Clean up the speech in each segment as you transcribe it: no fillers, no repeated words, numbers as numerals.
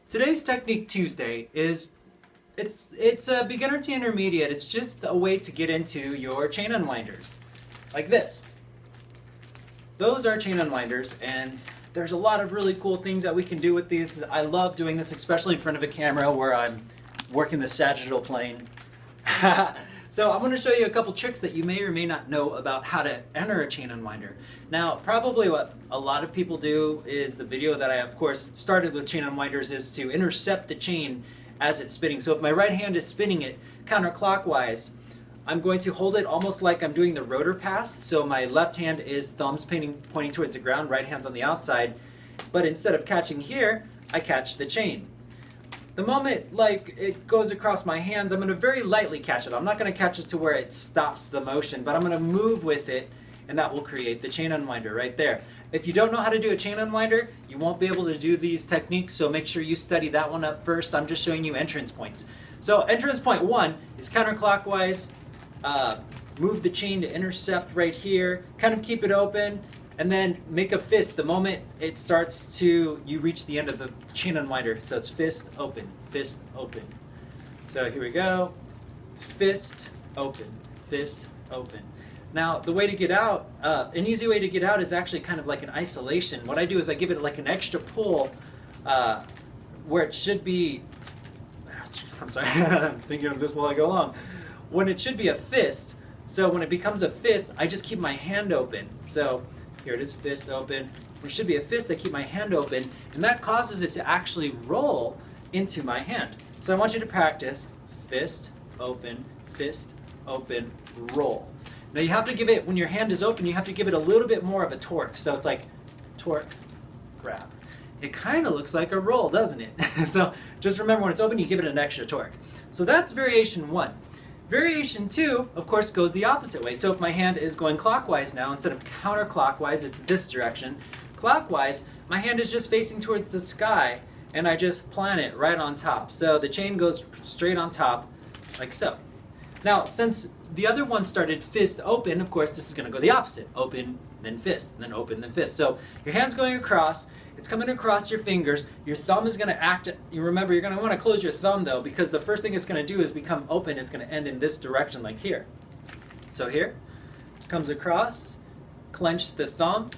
Today's Technique Tuesday is, it's a beginner to intermediate. It's just a way to get into your chain unwinders, like this. Those are chain unwinders, and there's a lot of really cool things that we can do with these. I love doing this, especially in front of a camera where I'm working the sagittal plane. So I'm going to show you a couple tricks that you may or may not know about how to enter a chain unwinder. Now, probably what a lot of people do is the video that I, of course, started with chain unwinders is to intercept the chain as it's spinning. So if my right hand is spinning it counterclockwise, I'm going to hold it almost like I'm doing the rotor pass. So my left hand is thumbs pointing towards the ground, right hand's on the outside. But instead of catching here, I catch the chain. The moment like it goes across my hands, I'm going to very lightly catch it. I'm not going to catch it to where it stops the motion, but I'm going to move with it, and that will create the chain unwinder right there. If you don't know how to do a chain unwinder, you won't be able to do these techniques, so make sure you study that one up first. I'm just showing you entrance points. So entrance point 1 is counterclockwise, move the chain to intercept right here, kind of keep it open, and then make a fist the moment it starts to, you reach the end of the chain unwinder. So it's fist, open, fist, open. So here we go, fist, open, fist, open. Now the way to get out, an easy way to get out is actually kind of like an isolation. What I do is I give it like an extra pull where it should be, I'm sorry, I'm thinking of this while I go along. When it should be a fist, so when it becomes a fist, I just keep my hand open. So here it is, fist open. When it should be a fist, I keep my hand open, and that causes it to actually roll into my hand. So I want you to practice fist, open, roll. Now you have to give it, when your hand is open, you have to give it a little bit more of a torque. So it's like torque, grab. It kind of looks like a roll, doesn't it? So just remember, when it's open, you give it an extra torque. So that's variation 1. Variation 2, of course, goes the opposite way. So if my hand is going clockwise now, instead of counterclockwise, it's this direction. Clockwise, my hand is just facing towards the sky, and I just plant it right on top. So the chain goes straight on top, like so. Now, since the other one started fist open, of course, this is going to go the opposite. Open, then fist, then open, then fist. So your hand's going across. It's coming across your fingers. Your thumb is going to act, you remember, you're going to want to close your thumb though, because the first thing it's going to do is become open. It's going to end in this direction, like here. So here, comes across, clench the thumb,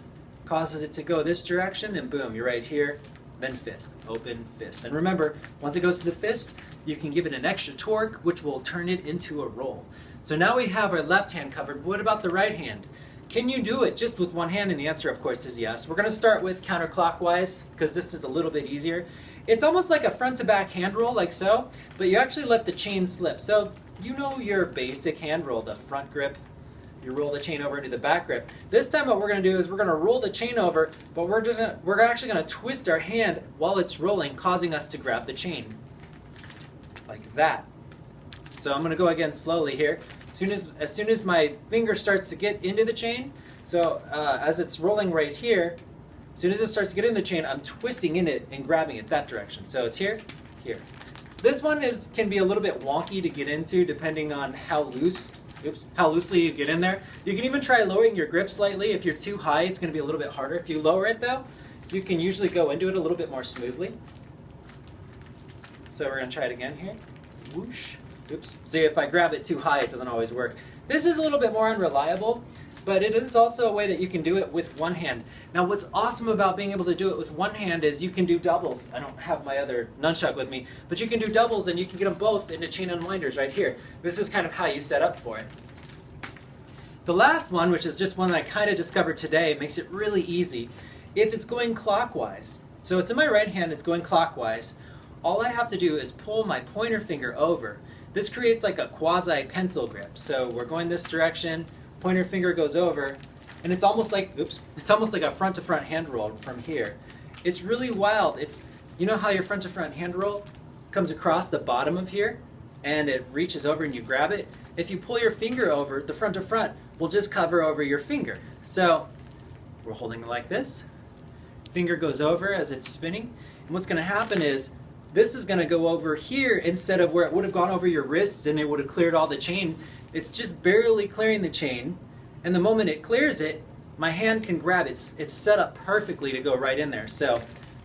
causes it to go this direction, and boom, you're right here, then fist, open, fist. And remember, once it goes to the fist, you can give it an extra torque, which will turn it into a roll. So now we have our left hand covered. What about the right hand? Can you do it just with one hand? And the answer, of course, is yes. We're going to start with counterclockwise because this is a little bit easier. It's almost like a front to back hand roll, like so, but you actually let the chain slip. So you know your basic hand roll, the front grip. You roll the chain over into the back grip. This time what we're going to do is we're going to roll the chain over, but we're actually going to twist our hand while it's rolling, causing us to grab the chain. Like that. So I'm going to go again slowly here. As soon as my finger starts to get into the chain, so as it's rolling right here, as soon as it starts to get in the chain, I'm twisting in it and grabbing it that direction. So it's here, here. This one can be a little bit wonky to get into depending on how loosely you get in there. You can even try lowering your grip slightly. If you're too high, it's going to be a little bit harder. If you lower it though, you can usually go into it a little bit more smoothly. So we're going to try it again here. Whoosh. Oops. See, if I grab it too high, it doesn't always work. This is a little bit more unreliable, but it is also a way that you can do it with one hand. Now, what's awesome about being able to do it with one hand is you can do doubles. I don't have my other nunchuck with me, but you can do doubles and you can get them both into chain unwinders right here. This is kind of how you set up for it. The last one, which is just one that I kind of discovered today, makes it really easy. If it's going clockwise, so it's in my right hand, it's going clockwise, all I have to do is pull my pointer finger over. This creates like a quasi-pencil grip. So we're going this direction, pointer finger goes over, and it's almost like, it's almost like a front-to-front hand roll from here. It's really wild. You know how your front-to-front hand roll comes across the bottom of here, and it reaches over and you grab it? If you pull your finger over, the front-to-front will just cover over your finger. So we're holding it like this. Finger goes over as it's spinning, and what's going to happen is this is going to go over here instead of where it would have gone over your wrists and it would have cleared all the chain. It's just barely clearing the chain, and the moment it clears it, my hand can grab it. It's set up perfectly to go right in there. So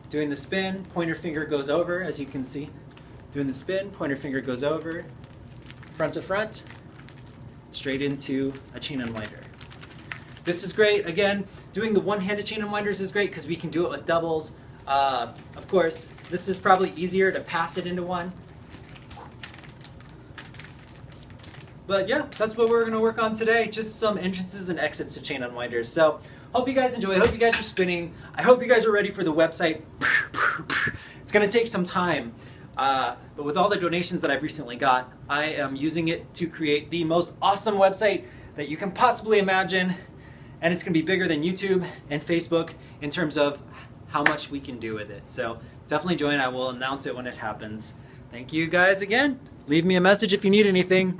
doing the spin, pointer finger goes over, as you can see. Doing the spin, pointer finger goes over, front to front, straight into a chain unwinder. This is great. Again, doing the one-handed chain unwinders is great because we can do it with doubles. Of course, this is probably easier to pass it into one. But yeah, that's what we're going to work on today. Just some entrances and exits to chain unwinders. So hope you guys enjoy. I hope you guys are spinning. I hope you guys are ready for the website. It's going to take some time. But with all the donations that I've recently got, I am using it to create the most awesome website that you can possibly imagine. And it's going to be bigger than YouTube and Facebook in terms of how much we can do with it. So definitely join. I will announce it when it happens. Thank you guys again. Leave me a message if you need anything.